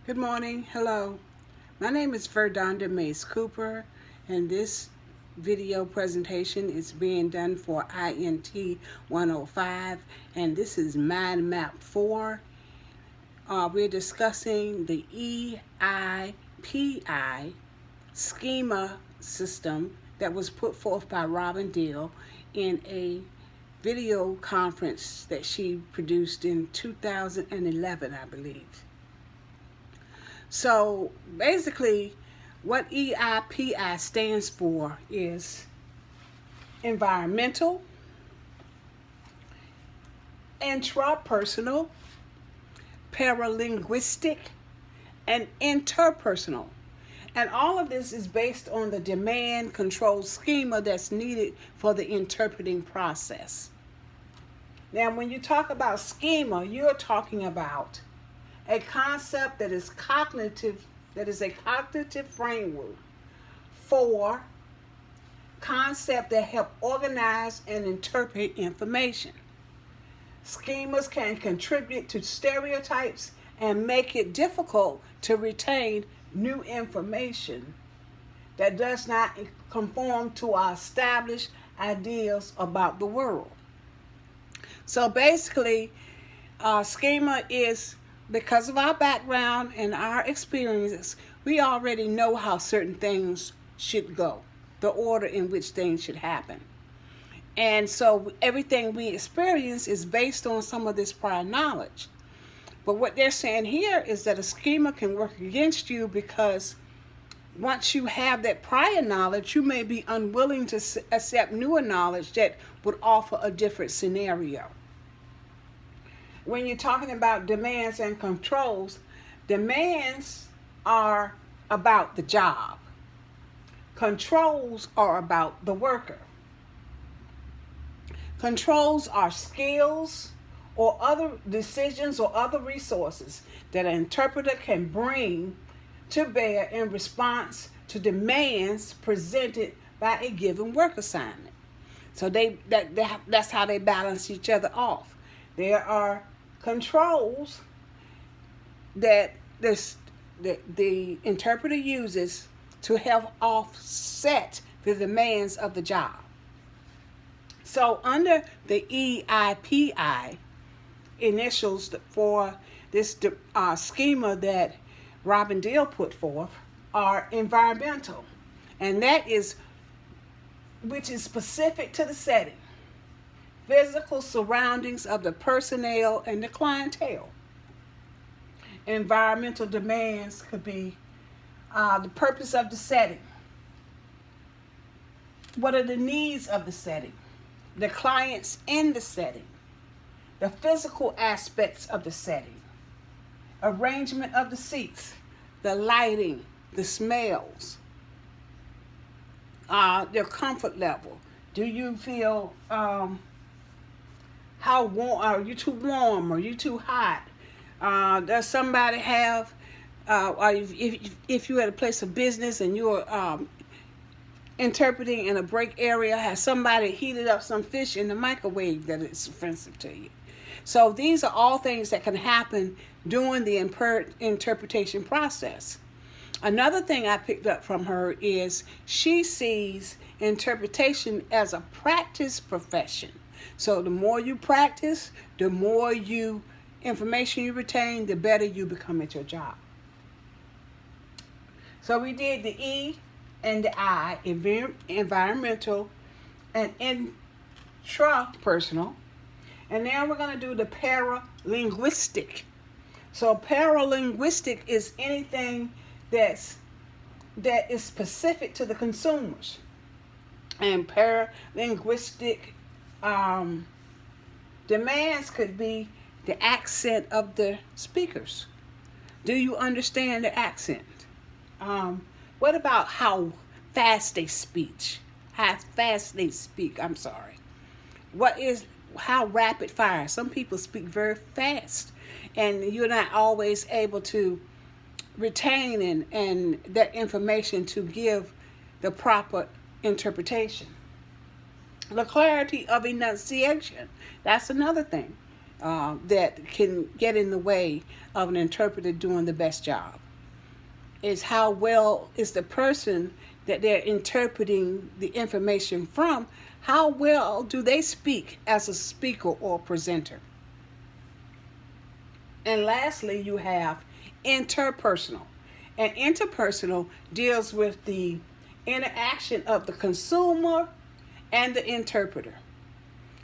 Good morning. Hello. My name is Verdonda Mace Cooper, and this video presentation is being done for INT 105, and this is Mind Map 4. We're discussing the EIPI schema system that was put forth by Robin Deal in a video conference that she produced in 2011, I believe. So basically, what EIPI stands for is environmental, intrapersonal, paralinguistic, and interpersonal. And all of this is based on the demand control schema that's needed for the interpreting process. Now, when you talk about schema, you're talking about a concept that is a cognitive framework for concepts that help organize and interpret information. Schemas can contribute to stereotypes and make it difficult to retain new information that does not conform to our established ideas about the world. So basically, schema is because of our background and our experiences, we already know how certain things should go, the order in which things should happen. And so everything we experience is based on some of this prior knowledge. But what they're saying here is that a schema can work against you because once you have that prior knowledge, you may be unwilling to accept newer knowledge that would offer a different scenario. When you're talking about demands and controls, demands are about the job. Controls are about the worker. Controls are skills or other decisions or other resources that an interpreter can bring to bear in response to demands presented by a given work assignment. So that's how they balance each other off. There are controls that the interpreter uses to help offset the demands of the job. So under the EIPI initials for this schema that Robin Deal put forth are environmental, and that is which is specific to the setting, physical surroundings of the personnel and the clientele. Environmental demands could be the purpose of the setting. What are the needs of the setting? The clients in the setting. The physical aspects of the setting. Arrangement of the seats. The lighting. The smells. Their comfort level. Do you feel how warm? Are you too warm? Are you too hot? Does somebody have? If you're at a place of business and you're interpreting in a break area, has somebody heated up some fish in the microwave that is offensive to you? So these are all things that can happen during the interpretation process. Another thing I picked up from her is she sees interpretation as a practice profession. So the more you practice, the more information you retain, the better you become at your job. So we did the E and the I, environmental and intrapersonal. And now we're going to do the paralinguistic. So paralinguistic is anything that is specific to the consumers. And paralinguistic demands could be the accent of the speakers. Do you understand the accent? What about how fast they speak? How fast they speak, I'm sorry. How rapid fire? Some people speak very fast, and you're not always able to retain and that information to give the proper interpretation. The clarity of enunciation, that's another thing. that can get in the way of an interpreter doing the best job. Is how well is the person that they're interpreting the information from, how well do they speak as a speaker or presenter? And lastly, you have interpersonal. And interpersonal deals with the interaction of the consumer and the interpreter.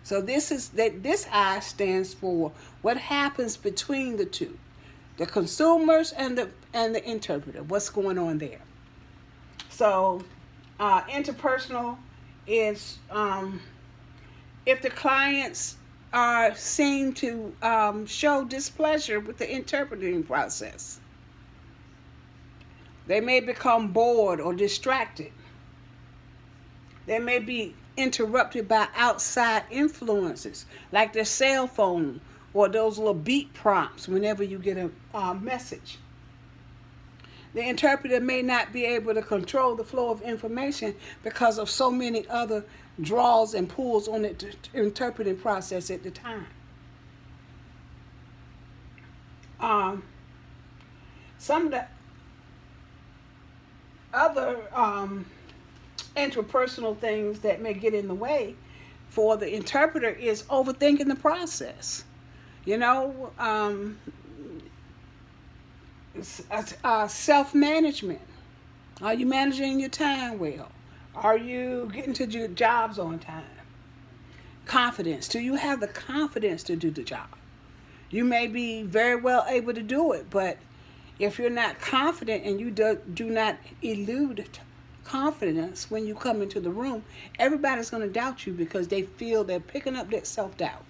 So this I stands for what happens between the two, the consumers and the interpreter. What's going on there? So interpersonal is if the clients are seen to show displeasure with the interpreting process. They may become bored or distracted. They may be interrupted by outside influences, like their cell phone or those little beep prompts whenever you get a message. The interpreter may not be able to control the flow of information because of so many other draws and pulls on the interpreting process at the time. Some of the other interpersonal things that may get in the way for the interpreter is overthinking the process. Self-management. Are you managing your time well? Are you getting to your jobs on time? Confidence. Do you have the confidence to do the job? You may be very well able to do it, but if you're not confident and you do not elude confidence when you come into the room, everybody's going to doubt you because they feel they're picking up that self-doubt.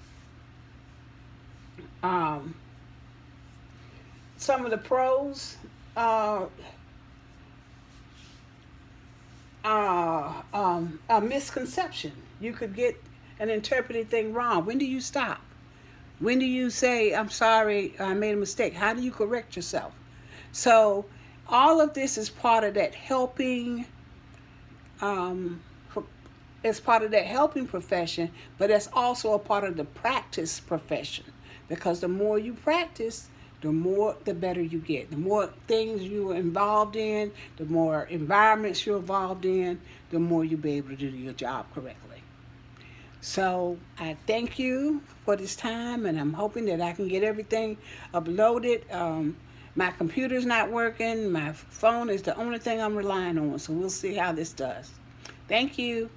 Some of the pros a misconception. You could get an interpreted thing wrong. When do you stop? When do you say, I'm sorry, I made a mistake? How do you correct yourself? So all of this is part of that helping profession, but it's also a part of the practice profession, because the more you practice, the better you get. The more things you're involved in, the more environments you're involved in, the more you'll be able to do your job correctly. So I thank you for this time, and I'm hoping that I can get everything uploaded. My computer's not working. My phone is the only thing I'm relying on, so we'll see how this does. Thank you.